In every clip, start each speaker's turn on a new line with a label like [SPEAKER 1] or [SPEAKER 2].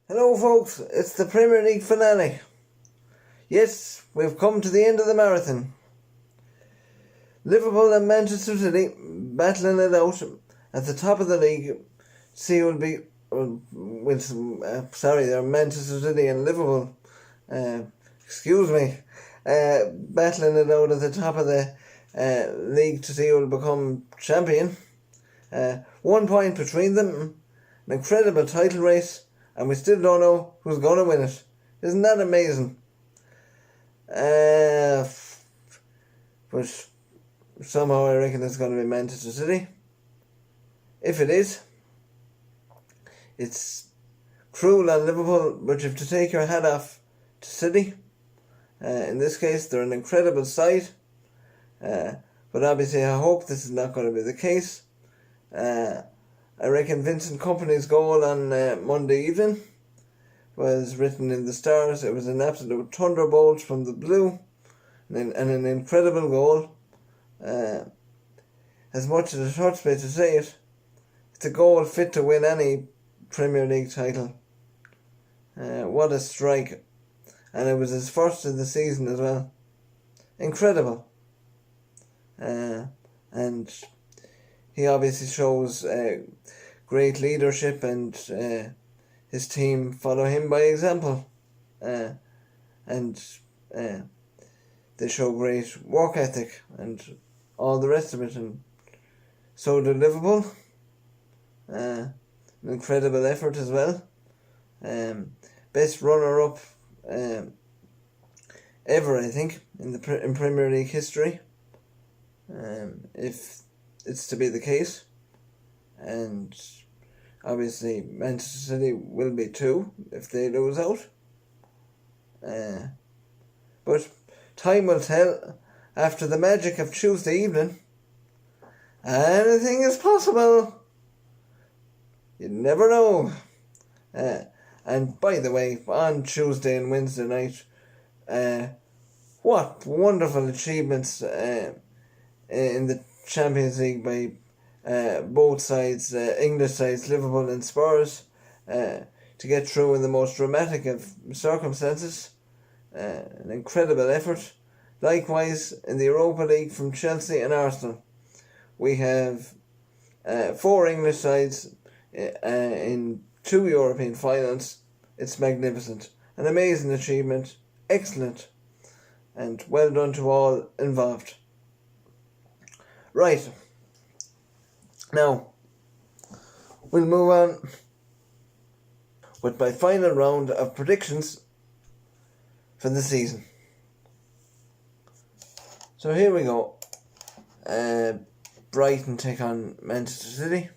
[SPEAKER 1] Hello folks, it's the Premier League finale. Yes, we've come to the end of the marathon. Liverpool and Manchester City battling it out at the top of the league. They're Manchester City and Liverpool. Battling it out at the top of the league to see who will become champion. 1 point between them, an incredible title race. And we still don't know who's going to win it. Isn't that amazing? But somehow I reckon it's going to be Manchester City. If it is, it's cruel on Liverpool, but you have to take your hat off to City. In this case, they're an incredible side. But obviously I hope this is not going to be the case. I reckon Vincent Kompany's goal on Monday evening was written in the stars. It was an absolute thunderbolt from the blue and an incredible goal. As much as it hurts me to say it, it's a goal fit to win any Premier League title. What a strike. And it was his first of the season as well. Incredible. And he obviously shows great leadership, and his team follow him by example. And they show great work ethic and all the rest of it. And so do Liverpool. An incredible effort as well. Best runner-up ever, I think, in Premier League history. If it's to be the case, and obviously Manchester City will be too if they lose out. But time will tell. After the magic of Tuesday evening, anything is possible. You never know. And by the way, on Tuesday and Wednesday night, what wonderful achievements in the Champions League by both sides, English sides, Liverpool and Spurs, to get through in the most dramatic of circumstances. An incredible effort. Likewise, in the Europa League from Chelsea and Arsenal, we have 4 English sides in 2 European finals. It's magnificent. An amazing achievement. Excellent. And well done to all involved. Right. Now, we'll move on with my final round of predictions for the season. So here we go. Brighton take on Manchester City.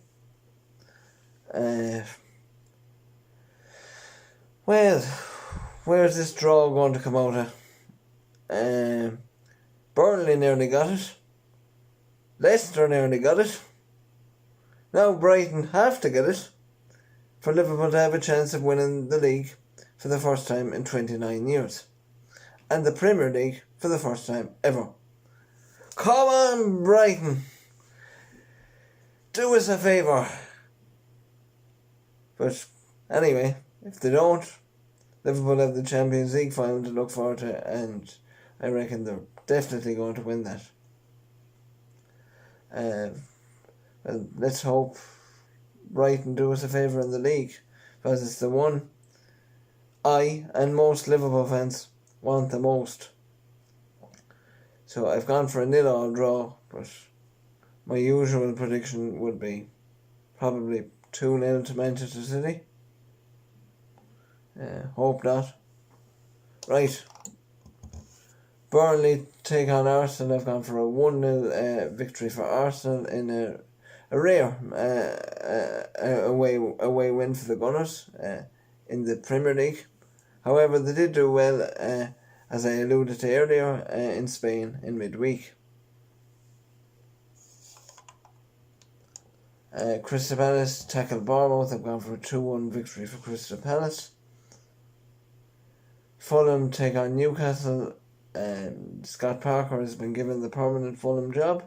[SPEAKER 1] Well, where's this draw going to come out of? Burnley nearly got it. Leicester nearly got it. Now Brighton have to get it for Liverpool to have a chance of winning the league for the first time in 29 years. And the Premier League for the first time ever. Come on, Brighton. Do us a favour. But anyway, if they don't, Liverpool have the Champions League final to look forward to, and I reckon they're definitely going to win that. Well, let's hope Brighton do us a favour in the league, because it's the one I and most Liverpool fans want the most. So I've gone for a 0-0 draw, but my usual prediction would be probably 2-0 to Manchester City. Hope not. Right. Burnley take on Arsenal. I've gone for a 1-0 victory for Arsenal in a rare away win for the Gunners in the Premier League. However, they did do well, as I alluded to earlier, in Spain in midweek. Crystal Palace tackled Bournemouth. I've gone for a 2-1 victory for Crystal Palace. Fulham take on Newcastle. Scott Parker has been given the permanent Fulham job.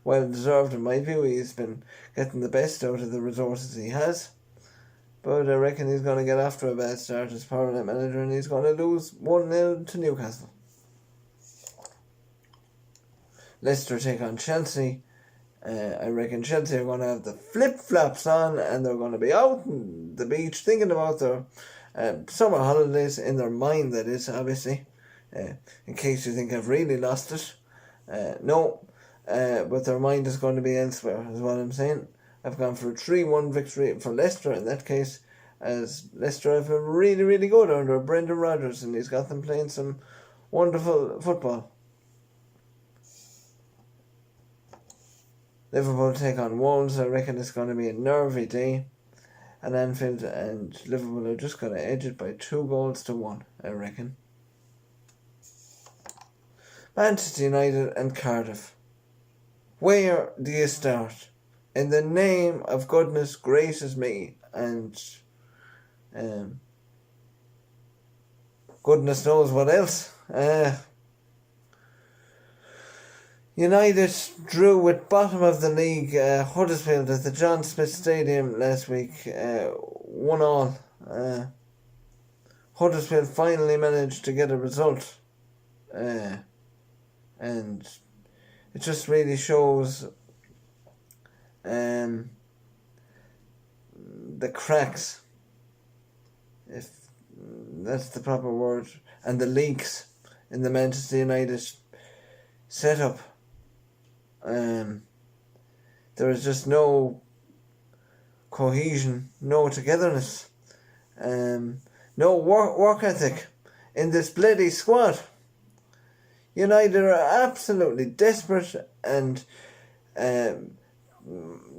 [SPEAKER 1] Well deserved in my view. He's been getting the best out of the resources he has. But I reckon he's going to get after a bad start as Parliament manager, and he's going to lose 1-0 to Newcastle. Leicester take on Chelsea. I reckon Chelsea are going to have the flip-flops on, and they're going to be out on the beach thinking about their summer holidays, in their mind, that is, obviously. In case you think I've really lost it. No, but their mind is going to be elsewhere, is what I'm saying. I've gone for a 3-1 victory for Leicester in that case, as Leicester have been really, really good under Brendan Rodgers, and he's got them playing some wonderful football. Liverpool take on Wolves. I reckon it's going to be a nervy day at Anfield, and Liverpool are just going to edge it by 2-1, I reckon. Manchester United and Cardiff. Where do you start? In the name of goodness gracious me, and goodness knows what else. United drew with bottom of the league Huddersfield at the John Smith Stadium last week, 1-1. Huddersfield finally managed to get a result, and it just really shows the cracks, if that's the proper word, and the leaks in the Manchester United setup. There is just no cohesion, no togetherness, no work ethic in this bloody squad. United are absolutely desperate, and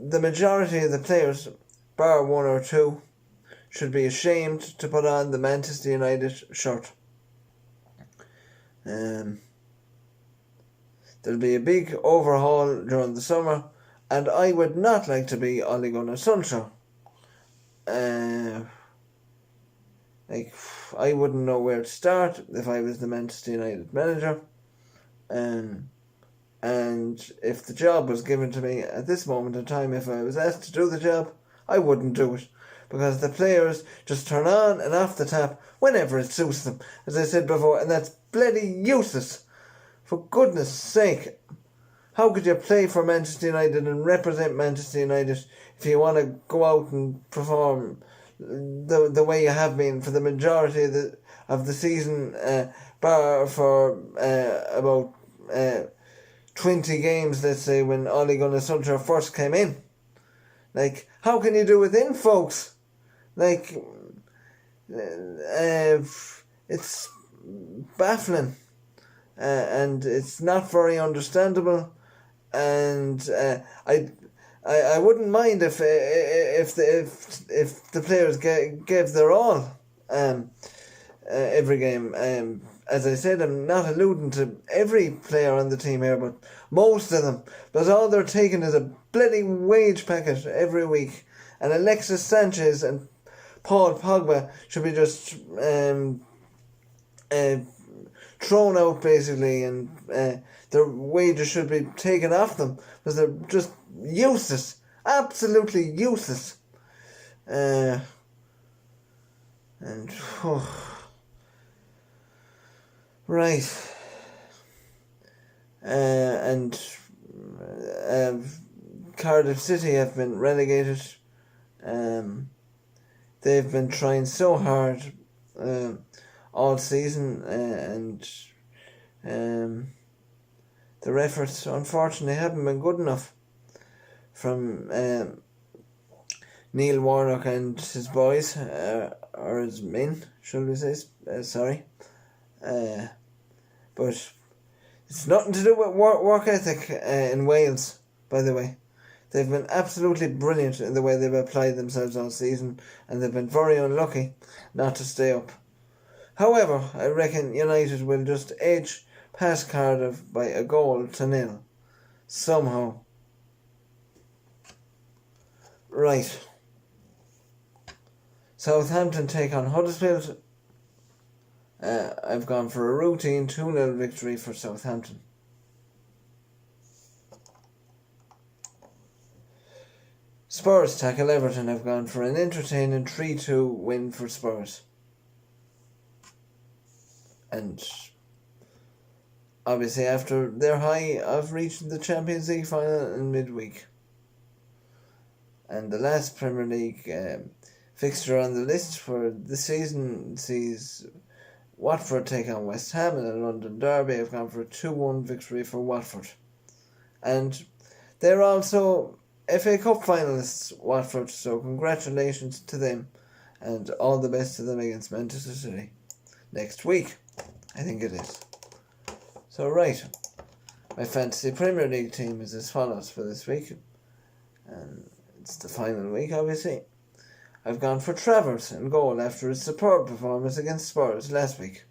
[SPEAKER 1] the majority of the players, bar one or two, should be ashamed to put on the Manchester United shirt. There'll be a big overhaul during the summer, and I would not like to be Ole Gunnar Solskjaer. I wouldn't know where to start if I was the Manchester United manager. And if the job was given to me at this moment in time, if I was asked to do the job, I wouldn't do it, because the players just turn on and off the tap whenever it suits them, as I said before, and that's bloody useless. For goodness sake, how could you play for Manchester United and represent Manchester United if you want to go out and perform the way you have been for the majority of the season, bar for about 20 games, let's say, when Ole Gunnar Solskjaer first came in? Like, how can you do it then, folks? Like, it's baffling. And it's not very understandable, and I wouldn't mind if the players gave their all every game. As I said, I'm not alluding to every player on the team here, but most of them. But all they're taking is a bloody wage packet every week, and Alexis Sanchez and Paul Pogba should be just thrown out, basically, and their wages should be taken off them, because they're just useless, absolutely useless. And right, and Cardiff City have been relegated. They've been trying so hard all season, and their efforts unfortunately haven't been good enough from Neil Warnock and his boys, or his men, shall we say, sorry. But it's nothing to do with work ethic in Wales, by the way. They've been absolutely brilliant in the way they've applied themselves all season, and they've been very unlucky not to stay up. However, I reckon United will just edge past Cardiff by 1-0 somehow. Right. Southampton take on Huddersfield. I've gone for a routine 2-0 victory for Spurs tackle Everton have gone for an entertaining 3-2 win for Spurs. And obviously after their high of reaching the Champions League final in midweek. And the last Premier League fixture on the list for the season sees Watford take on West Ham in a London derby. Have gone for a 2-1 victory for Watford. And they're also FA Cup finalists, Watford, so congratulations to them and all the best to them against Manchester City next week, I think it is. So right, my fantasy Premier League team is as follows for this week, and it's the final week obviously. I've gone for Travers in goal after his superb performance against Spurs last week.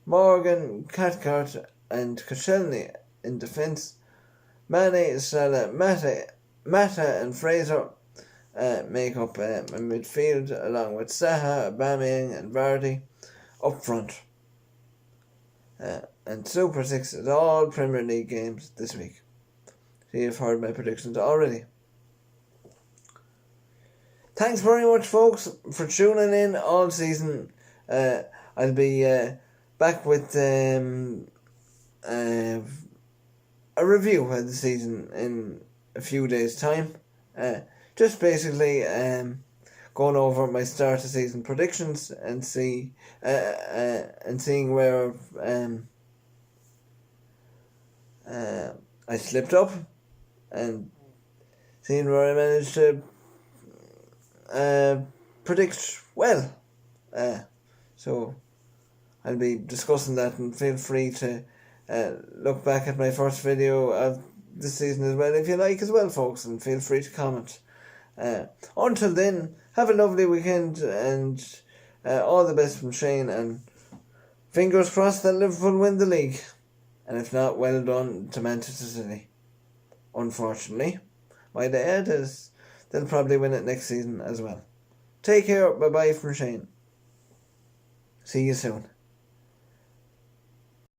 [SPEAKER 1] Morgan, Cathcart and Koscielny in defence. Mane, Salah, Mata and Fraser make up a midfield along with Zaha, Aubameyang and Vardy up front. And Super 6 is all Premier League games this week. So you've heard my predictions already. Thanks very much, folks, for tuning in all season. I'll be back with a review of the season in a few days' time. Just basically going over my start of season predictions and seeing where I slipped up and seeing where I managed to predict well. So I'll be discussing that, and feel free to look back at my first video of the season as well if you like as well, folks, and feel free to comment. Until then, have a lovely weekend and all the best from Shane, and fingers crossed that Liverpool win the league, and if not, well done to Manchester City. Unfortunately, my dad is they'll probably win it next season as well. Take care, bye bye from Shane. See you soon.